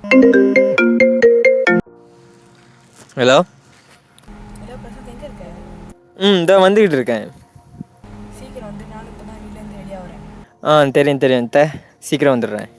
Hello. Hello Prashanth, எங்கே இருக்க? இதோ வந்துக்கிட்டு இருக்கேன். சீக்கிரம் வந்து, நானும் இப்போ தான் வீட்டிலேருந்து ரெடியாக வரேன். தெரியும் தெரியும் சீக்கிரம் வந்துடுறேன்.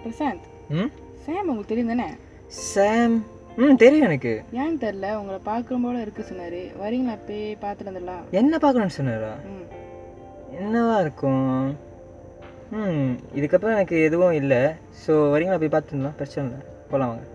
பிரசாந்த், சாம் உங்களுக்கு தெரியும் தானே? சாம் தெரியும் எனக்கு. ஏன்னு தெரில, உங்களை பார்க்குற போல இருக்கு சொன்னார். வரீங்களா? போய் பார்த்துட்டு வந்துடலாம். என்ன பார்க்கணும்னு சொன்னாரா? என்னவா இருக்கும்? இதுக்கப்புறம் எனக்கு எதுவும் இல்லை. ஸோ வரீங்களா? போய் பார்த்துருந்தோம், பிரச்சனை இல்லை, போகலாம் வாங்க.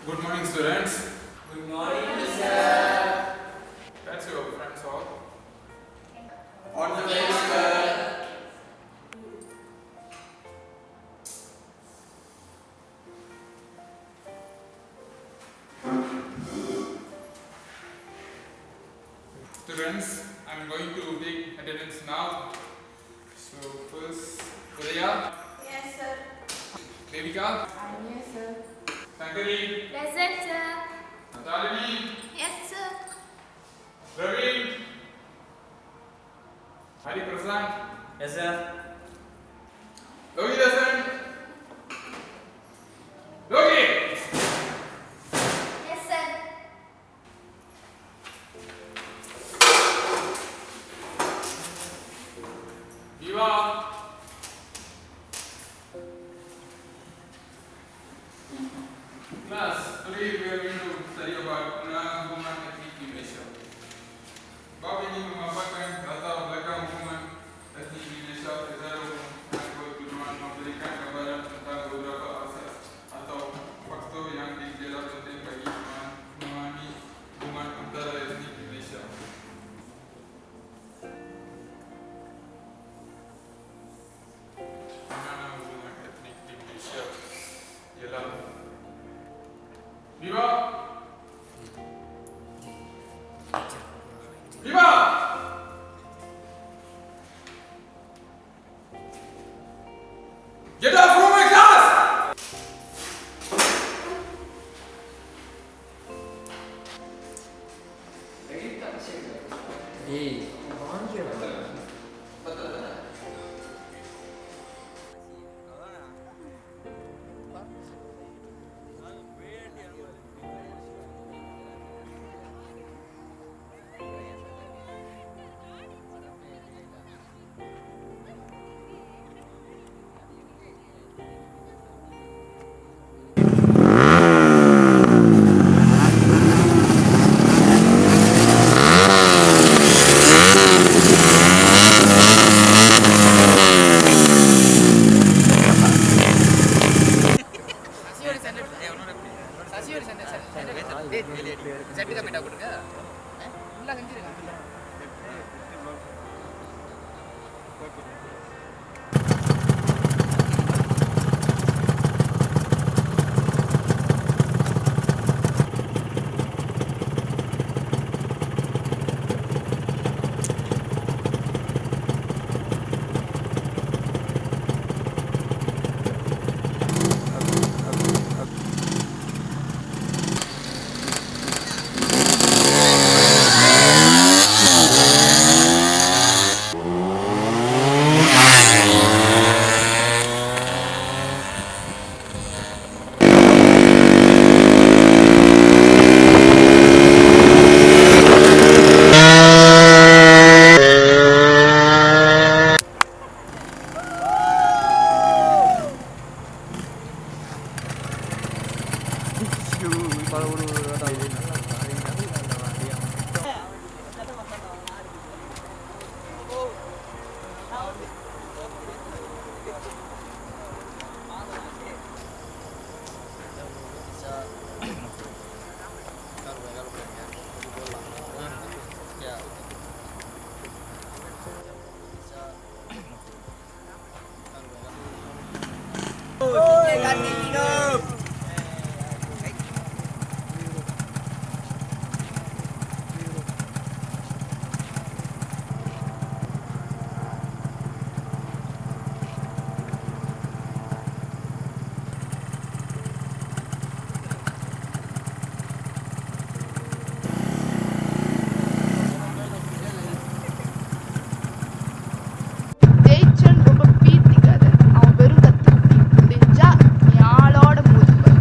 Good morning, students. Good morning, sir. That's your friends all. On the way, sir. Students, I'm going to take attendance now. So first, Udaya. Yes, sir. Devika. Yes, sir. Sankari. Present, sir. Natalini. Yes, sir. Praveen. Hari Prasad. Yes, sir. Logi Dasan. Logi. Yes, sir. Eva. Class, today we are going to study about human ethnic ratio. Bab ini memaparkan data belakang hukuman ethnic Indonesia secara umum dan bertujuan memberikan gambaran tentang beberapa asas atau faktor yang dinilai penting bagi memahami hubungan antara etnik Indonesia. ஜெயிச்சன் ரொம்ப பீத்திக்காத. அவன் வெறும் கத்து குட்டி. முடிஞ்சா நீ ஆளோட மோதிப்பாரு.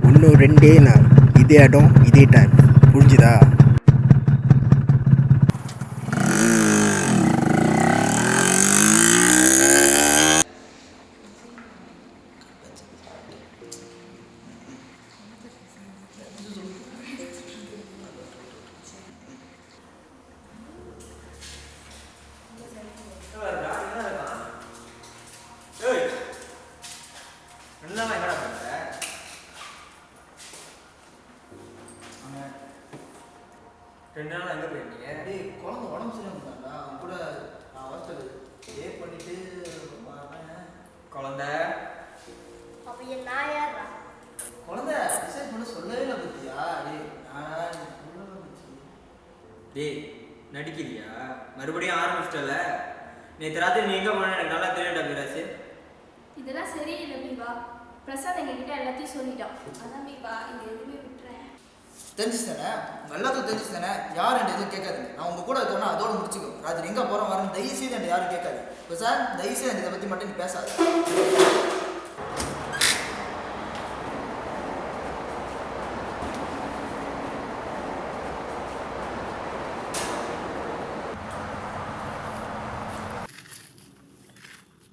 இன்னும் 2 நாள் இதே இடம் இதே டைம், புரிஞ்சுதா? ரெண்டு நாள் எங்கே போயிருந்தீங்க? டேய் குழந்தை உடம்பு சரியாமட்டான்டா. அவன் கூட நான் ஹாஸ்டல் ஸ்டே பண்ணிட்டு வரேன். குழந்தை அப்ப என் நான் யாரா? குழந்தை டிசைட் பண்ண சொல்லவே இல்லை பத்தியா? டேய் நானா சொல்லவே பத்தி. டேய் நடிக்கிறியா? மறுபடியும் ஆரம்பிச்சிட்டல. நேற்று ராத்திரி நீ எங்கே போன எனக்கு நல்லா தெரியும்டா பிராசு. இதெல்லாம் சரியில்லை மீவா. பிரசாத் எங்ககிட்ட எல்லாத்தையும் சொல்லிட்டான். அதான் மீவா இங்க எதுவுமே விட்டுறேன். தெரிஞ்சுச்சு தானே? எல்லாத்துக்கும் தெரிஞ்சுச்சு தானே? யார் என்கிட்ட எதுவும் கேட்காதுங்க. நான் உங்க கூட இருக்கேன்னா அதோட முடிச்சுக்கோ. ராத்திரி எங்கே போகிறோம் வரேன் தயவு செய்து என்கிட்ட யாரும் கேட்காது. இப்போ சார் தயவு செய்து இதை பற்றி மட்டும் நீ பேசாது.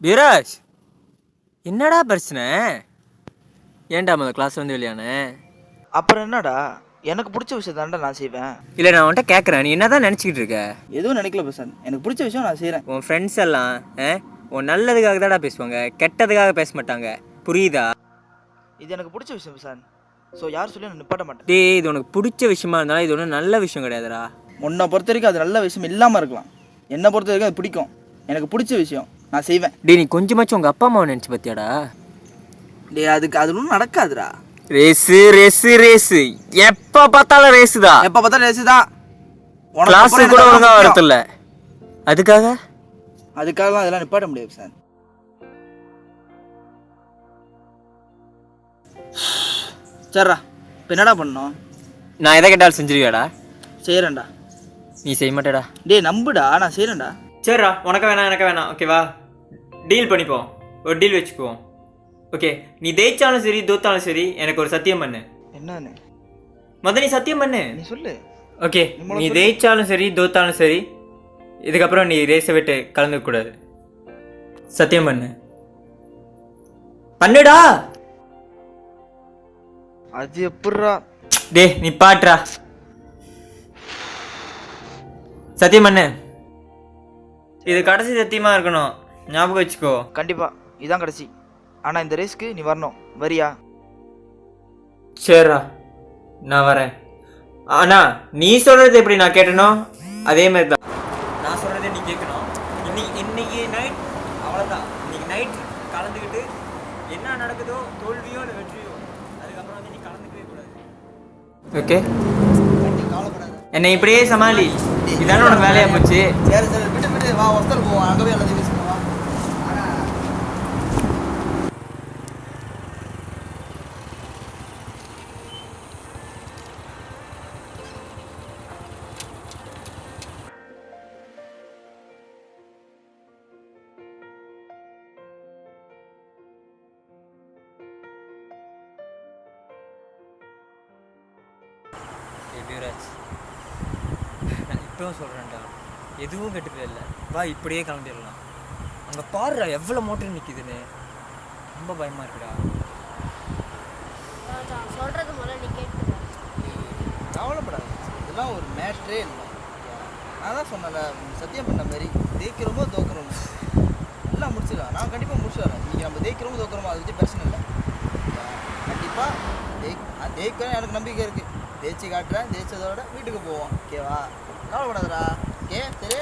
பிராஜ் என்னடா பிரச்சனை? ஏன்டா முதல் கிளாஸ் வந்து வெளியானே? அப்புறம் என்னடா, எனக்கு பிடிச்ச விஷயம் தான்டா நான் செய்வேன். இல்லை நான் உன்கிட்ட கேட்குறேன், நீ என்ன தான் நினச்சிக்கிட்டு இருக்க? எதுவும் நினைக்கல பிரசாந்த், எனக்கு பிடிச்ச விஷயம் நான் செய்கிறேன். உன் ஃப்ரெண்ட்ஸ் எல்லாம் உன் நல்லதுக்காக தான்டா பேசுவாங்க, கெட்டதுக்காக பேச மாட்டாங்க, புரியுதா? இது எனக்கு பிடிச்ச விஷயம் பிரசாந்த். ஸோ யார் சொல்லி நான் நிப்பாட்ட மாட்டேன். டேய் இது உனக்கு பிடிச்ச விஷயமா இருந்தாலும் இது ஒன்றும் நல்ல விஷயம் கிடையாதுடா. உன்னை பொறுத்த வரைக்கும் அது நல்ல விஷயம் இல்லாமல் இருக்கலாம். என்னை பொறுத்த வரைக்கும் அது பிடிக்கும். எனக்கு பிடிச்ச விஷயம் நான் செய்வேன். டேய் நீ கொஞ்சமாச்சும் உங்கள் அப்பா அம்மாவை நினச்சி பார்த்தியாடா? டே அதுக்கு அது ஒன்றும் நடக்காதுடா. ரேஸு ரேஸு ரேஸு எப்போ பார்த்தாலும் ரேஸு தான். எப்போ பார்த்தா ரேஸு தான். கிளாஸுக்கு கூட ஒழுங்காக வரதில்ல. அதுக்காகலாம் அதெல்லாம் நிப்பாட்ட முடியாது சார். சரிடா, இப்போ என்னடா பண்ணோம்? நான் எதை கேட்டாலும் செஞ்சிருவியாடா? செய்கிறேன்டா. நீ செய்ய மாட்டேடா. டே நம்புடா, நான் செய்கிறேன்டா. சரிடா, உனக்கு வேணாம் எனக்கு வேணாம், ஓகேவா? டீல் பண்ணிப்போம், ஒரு டீல் வச்சுக்குவோம். ஓகே, நீ ஜெயிச்சாலும் சரி தோத்தாலும் சரி எனக்கு ஒரு சத்தியம் பண்ணு. என்னன்னு நீ சத்தியம் பண்ணு. நீ சொல்லு. ஓகே, நீ ஜெயிச்சாலும் சரி தோத்தாலும் சரி இதுக்கப்புறம் நீ ரேஸை விட்டு கலந்துக்கூடாது. சத்தியம் பண்ணு. பண்ணுடா. அது எப்படிரா? டே நீ பாட்றா. சத்தியம் பண்ணு. இது கடைசி சத்தியமா இருக்கணும், ஞாபகம் வச்சுக்கோ. கண்டிப்பா இதான் கடைசி. ஆனா இந்த ரேஸ்க்கு நீ வரணும். வரியா? சரிடா நான் வரேன். ஆனா நீ சொல்றது எப்படி நான் கேட்டனோ அதே மாதிரி தான். சொல்கிறதே நீ கேட்கணும். இன்னைக்கு நைட் அவ்வளோதான். இன்னைக்கு நைட் கலந்துக்கிட்டு என்ன நடக்குதோ தோல்வியோ இல்லை வெற்றியோ அதுக்கப்புறம் வந்து நீ கலந்துக்கவே கூடாது. ஓகே, கவலைப்படாத. என்னை இப்படியே சமாளி. இதான உனக்கு வேலையாக போச்சு. சரி சரி விட்டு வா, ஹாஸ்டல் போவோம், அங்கே போய் எல்லாத்தையும் பேசுவோம் வா. யுவராஜ், நான் இப்பவும் சொல்கிறேன்டா, எதுவும் கெட்டு இல்லை. வா இப்படியே கிளம்பிடலாம். அங்கே பாருடா எவ்வளோ மோட்டர் நிற்கிதுன்னு. ரொம்ப பயமாக இருக்குடா. சொல்றது முதல்ல நீ கேட்டு கவலைப்படாது, இதெல்லாம் ஒரு மேட்ரே இல்லை. நான் தான் சொன்னல, சத்தியம் பண்ண மாதிரி ஜெயிக்கிறோமோ தோக்குறோமோ எல்லாம் முடிச்சிடலாம். நான் கண்டிப்பாக முடிச்சிடறேன். இன்றைக்கி நம்ம ஜெயிக்கிறோமோ தோக்குறோமோ அதை பற்றி பிரச்சனை இல்லை. கண்டிப்பாக ஜெயிக்கிறேன், எனக்கு நம்பிக்கை இருக்குது. ஜெயிச்சு காட்டுறேன், ஜெயிச்சதோட வீட்டுக்கு போவோம். ஓகேவா? கவலைப்படாதடா. ஓகே சரி.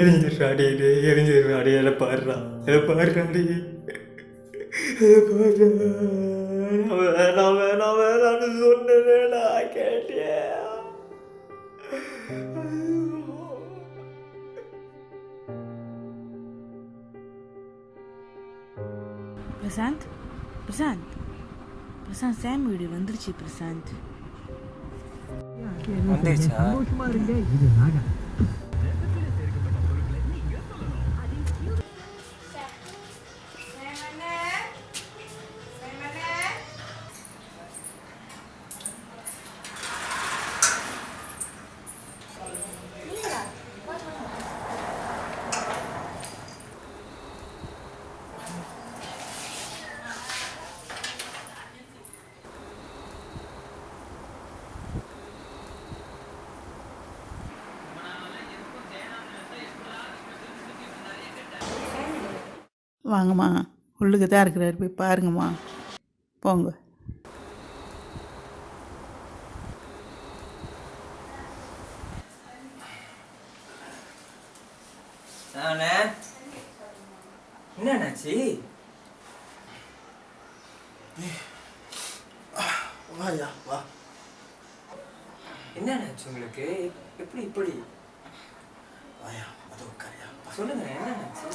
எரிஞ்சிடுறாடி, எரிஞ்சிடுறாடி. எதை பாடுறா, எதை பாடுறாடி, எதை பாடுறா. வேணாம் வேணாம் வேணாம்னு சொன்னேடா, கேட்டியா? பிரசாந்த், பிரசாந்த், பிரசாந்த், சாம் வீடியோ வந்துருச்சு பிரசாந்த். வந்துருச்சா? வாங்கம்மா, உள்ளுக்கு தான் இருக்கிறாரு, போய் பாருங்கம்மா. போங்க. என்னாச்சு? வாயா வா. என்னாச்சு உங்களுக்கு? எப்படி இப்படி? வாயா அது உட்காரியா சொல்லுங்க, என்னாச்சு?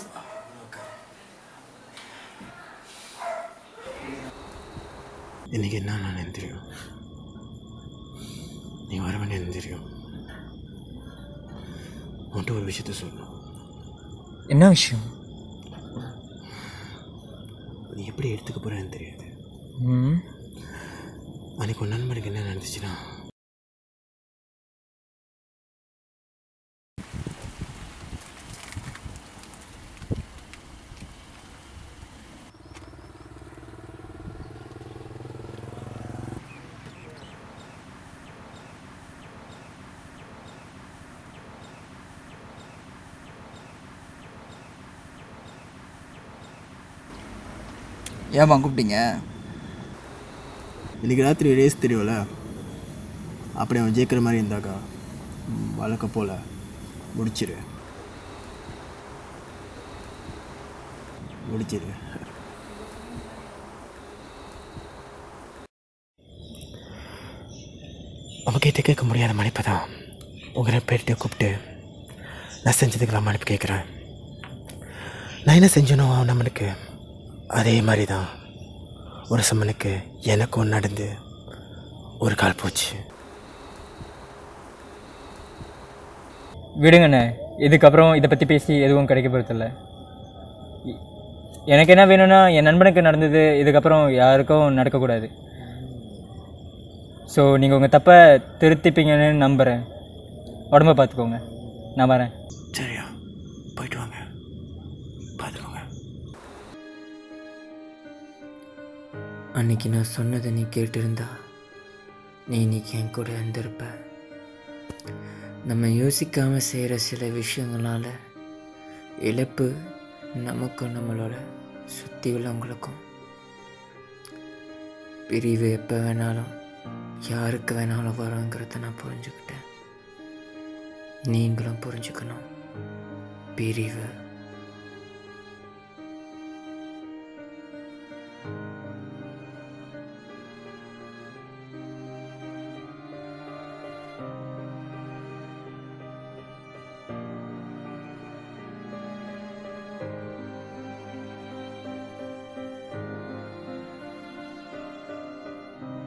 இன்றைக்கி என்ன நான் தெரியும், நீ வர வேண்டியது தெரியும். உன்கிட்ட ஒரு விஷயத்த சொல்லணும். என்ன விஷயம்? நீ எப்படி எடுத்துக்க போகிறேன்னு தெரியாது. அன்றைக்கி ஒரு நண்பனுக்கு என்ன நடந்துச்சுன்னா, ஏம்மா கூப்பிட்டீங்க? இன்னைக்கு ராத்திரி ரேஸ் தெரியும்ல, அப்படி அவன் ஜெயிக்கிற மாதிரி இருந்தாக்கா வழக்க போல் முடிச்சிரு. உங்ககிட்ட கேட்க முடியாத மன்னிப்பு தான் உங்களை பேர்கிட்ட கூப்பிட்டு நான் செஞ்சதுக்கெல்லாம் மன்னிப்பு கேட்குறேன். நான் என்ன செஞ்சனோ நம்மளுக்கு அதே மாதிரி தான் ஒரு சம்மனுக்கு எனக்கும் நடந்து ஒரு கால் போச்சு. விடுங்கண்ணே, இதுக்கப்புறம் இதை பற்றி பேசி எதுவும் கிடைக்க போகிறதில்ல. எனக்கு என்ன வேணும்னா என் நண்பனுக்கு நடந்தது இதுக்கப்புறம் யாருக்கும் நடக்கக்கூடாது. ஸோ நீங்கள் உங்கள் தப்பை திருத்திப்பீங்கன்னு நம்புகிறேன். உடம்ப பார்த்துக்கோங்க. நான் வரேன். சரியா, போயிட்டு வாங்க, பார்த்துக்கோங்க. அன்னைக்கு நான் சொன்னதை நீ கேட்டிருந்தா நீ இன்னைக்கு என் கூட இருந்திருப்ப. நம்ம யோசிக்காமல் செய்கிற சில விஷயங்களால் இழப்பு நமக்கும் நம்மளோட சுற்றி உள்ளவங்களுக்கும். பிரிவு எப்போ வேணாலும் யாருக்கு வேணாலும் வருங்கிறத நான் புரிஞ்சுக்கிட்டேன். நீங்களும் புரிஞ்சுக்கணும். பிரிவு